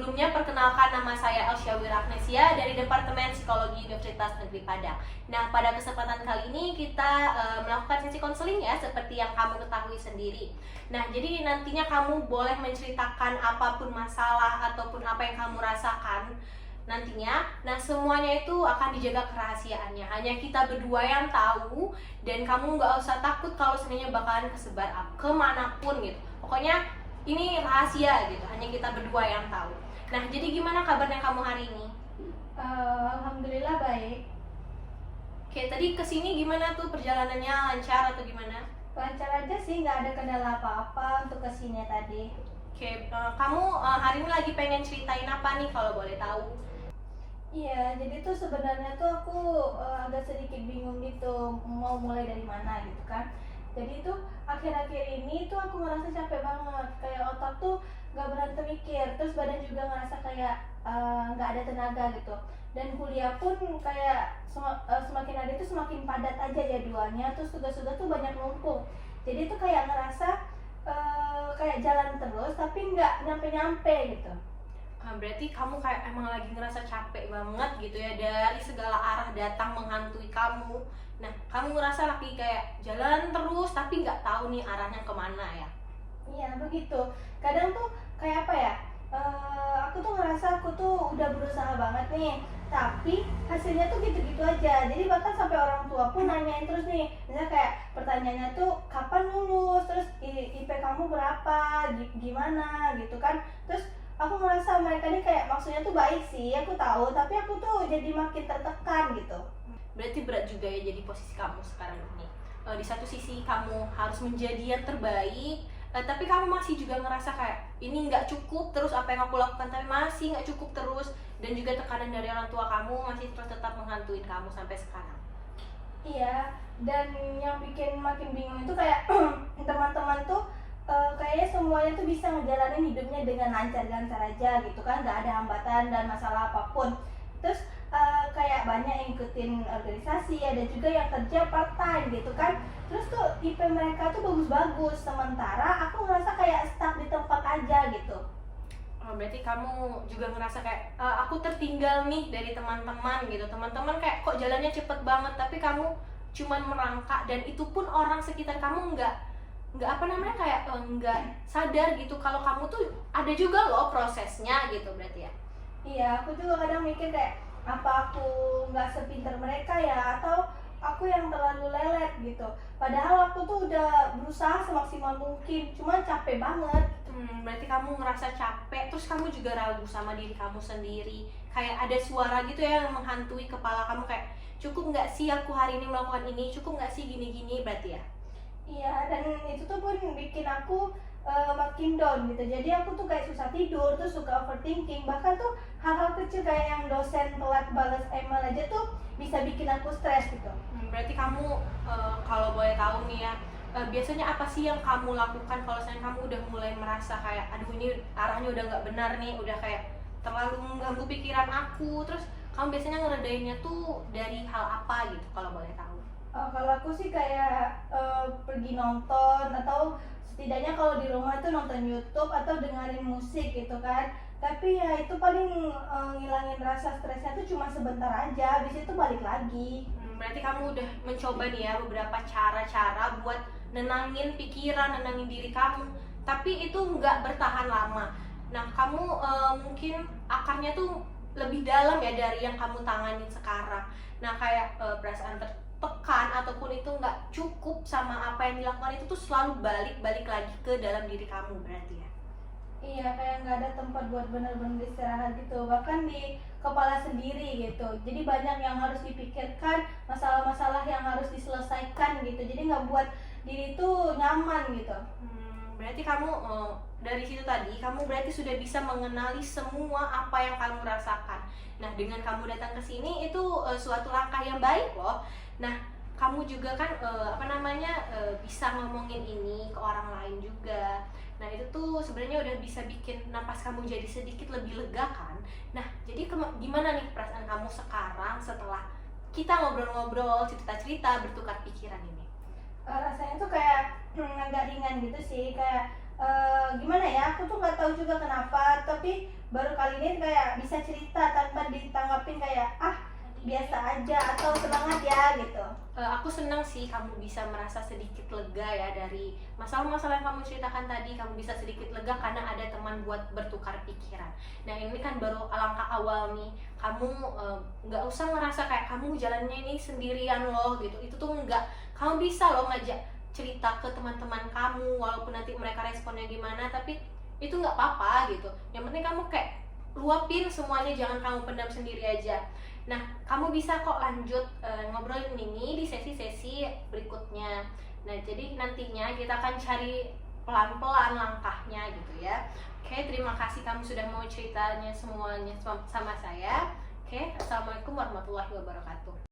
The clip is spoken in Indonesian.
Sebelumnya perkenalkan, nama saya Elsyawira Agnesia dari Departemen Psikologi Universitas Negeri Padang. Nah, pada kesempatan kali ini kita melakukan sesi konseling ya, seperti yang kamu ketahui sendiri. Nah, jadi nantinya kamu boleh menceritakan apapun masalah ataupun apa yang kamu rasakan nantinya. Nah, semuanya itu akan dijaga kerahasiaannya. Hanya kita berdua yang tahu, dan kamu nggak usah takut kalau sebenarnya bakalan kesebar kemanapun gitu. Pokoknya ini rahasia gitu, hanya kita berdua yang tahu. Nah, jadi gimana kabarnya kamu hari ini? Alhamdulillah baik. Oke, tadi kesini gimana tuh perjalanannya, lancar atau gimana? Lancar aja sih, nggak ada kendala apa-apa untuk kesini tadi. Oke, kamu hari ini lagi pengen ceritain apa nih kalau boleh tahu? Iya, jadi tuh sebenarnya tuh aku agak sedikit bingung gitu mau mulai dari mana gitu kan. Jadi tuh akhir-akhir ini tuh aku ngerasa capek banget, kayak otak tuh nggak berhenti mikir, terus badan juga ngerasa kayak nggak ada tenaga gitu. Dan kuliah pun kayak semakin hari tuh semakin padat aja jadwalnya, terus tugas-tugas tuh banyak numpuk. Jadi tuh kayak ngerasa kayak jalan terus tapi nggak nyampe-nyampe gitu. Berarti kamu kayak emang lagi ngerasa capek banget gitu ya, dari segala arah datang menghantui kamu. Nah, kamu ngerasa lagi kayak jalan terus tapi nggak tahu nih arahnya kemana ya? Iya begitu. Kadang tuh kayak apa ya? Aku tuh ngerasa aku tuh udah berusaha banget nih, tapi hasilnya tuh gitu-gitu aja. Jadi bahkan sampai orang tua pun nanyain terus nih, misalnya kayak pertanyaannya tuh kapan lulus, terus IP kamu berapa, gimana gitu kan. Terus aku ngerasa mereka nih kayak maksudnya tuh baik sih, aku tahu, tapi aku tuh jadi makin tertekan gitu. Berarti berat juga ya jadi posisi kamu sekarang ini. Di satu sisi kamu harus menjadi yang terbaik, tapi kamu masih juga ngerasa kayak ini nggak cukup terus apa yang aku lakukan, tapi masih nggak cukup terus, dan juga tekanan dari orang tua kamu masih terus tetap menghantui kamu sampai sekarang. Iya, dan yang bikin makin bingung itu kayak teman-teman tuh kayaknya semuanya tuh bisa ngejalanin hidupnya dengan lancar-lancar aja gitu kan, nggak ada hambatan dan masalah apapun. Terus kayak banyak yang ikutin organisasi, ada juga yang kerja part time gitu kan. Terus tuh IP mereka tuh bagus-bagus, sementara aku ngerasa kayak stuck di tempat aja gitu. Berarti kamu juga ngerasa kayak aku tertinggal nih dari teman-teman gitu. Teman-teman kayak kok jalannya cepet banget, tapi kamu cuman merangkak, dan itu pun orang sekitar kamu nggak apa namanya kayak nggak sadar gitu kalau kamu tuh ada juga loh prosesnya gitu berarti ya. Iya, aku juga kadang mikir kayak apa aku nggak sepintar mereka ya, atau aku yang terlalu lelet gitu. Padahal aku tuh udah berusaha semaksimal mungkin, cuman capek banget. Berarti kamu ngerasa capek, terus kamu juga ragu sama diri kamu sendiri. Kayak ada suara gitu ya yang menghantui kepala kamu kayak cukup nggak sih aku hari ini melakukan ini, cukup nggak sih gini-gini berarti ya. Iya, dan itu tuh pun bikin aku makin down gitu. Jadi aku tuh kayak susah tidur, terus suka overthinking. Bahkan tuh hal-hal kecil kayak yang dosen telat balas email aja tuh bisa bikin aku stres gitu. Berarti kamu kalau boleh tahu nih ya, biasanya apa sih yang kamu lakukan kalau misalnya kamu udah mulai merasa kayak aduh ini arahnya udah nggak benar nih, udah kayak terlalu mengganggu pikiran aku, terus kamu biasanya ngeredainnya tuh dari hal apa gitu kalau boleh tahu? Kalau aku sih kayak pergi nonton, atau setidaknya kalau di rumah itu nonton YouTube atau dengerin musik gitu kan. Tapi ya itu paling ngilangin rasa stresnya tuh cuma sebentar aja, habis itu balik lagi. Berarti kamu udah mencoba nih ya beberapa cara-cara buat nenangin pikiran, nenangin diri kamu, tapi itu nggak bertahan lama. Nah, kamu mungkin akarnya tuh lebih dalam ya dari yang kamu tanganin sekarang. Nah, kayak perasaan tertekan ataupun itu nggak cukup sama apa yang dilakukan itu tuh selalu balik-balik lagi ke dalam diri kamu berarti ya. Iya, kayak nggak ada tempat buat bener-bener istirahat gitu, bahkan di kepala sendiri gitu. Jadi banyak yang harus dipikirkan, masalah-masalah yang harus diselesaikan gitu. Jadi nggak buat diri tuh nyaman gitu. Berarti kamu dari situ tadi kamu berarti sudah bisa mengenali semua apa yang kamu rasakan. Nah, dengan kamu datang ke sini itu suatu langkah yang baik loh. Nah, kamu juga kan bisa ngomongin ini ke orang lain juga. Nah, itu tuh sebenarnya udah bisa bikin napas kamu jadi sedikit lebih lega kan. Nah, jadi gimana nih perasaan kamu sekarang setelah kita ngobrol-ngobrol, cerita-cerita, bertukar pikiran ini? Rasanya tuh kayak agak ringan gitu sih, kayak gimana ya, aku tuh nggak tahu juga kenapa, tapi baru kali ini kayak bisa cerita tanpa ditanggapin kayak biasa aja atau semangat ya gitu. Aku senang sih kamu bisa merasa sedikit lega ya dari masalah-masalah yang kamu ceritakan tadi. Kamu bisa sedikit lega karena ada teman buat bertukar pikiran. Nah ini kan baru alangkah awal nih. Kamu nggak usah ngerasa kayak kamu jalannya ini sendirian loh gitu. Itu tuh nggak. Kamu bisa loh ngajak cerita ke teman-teman kamu, walaupun nanti mereka responnya gimana, tapi itu nggak apa-apa gitu. Yang penting kamu kayak luapin semuanya, jangan kamu pendam sendiri aja. Nah, kamu bisa kok lanjut ngobrolin ini di sesi-sesi berikutnya. Nah, jadi nantinya kita akan cari pelan-pelan langkahnya gitu ya. Oke, terima kasih kamu sudah mau ceritanya semuanya sama saya. Oke, assalamualaikum warahmatullahi wabarakatuh.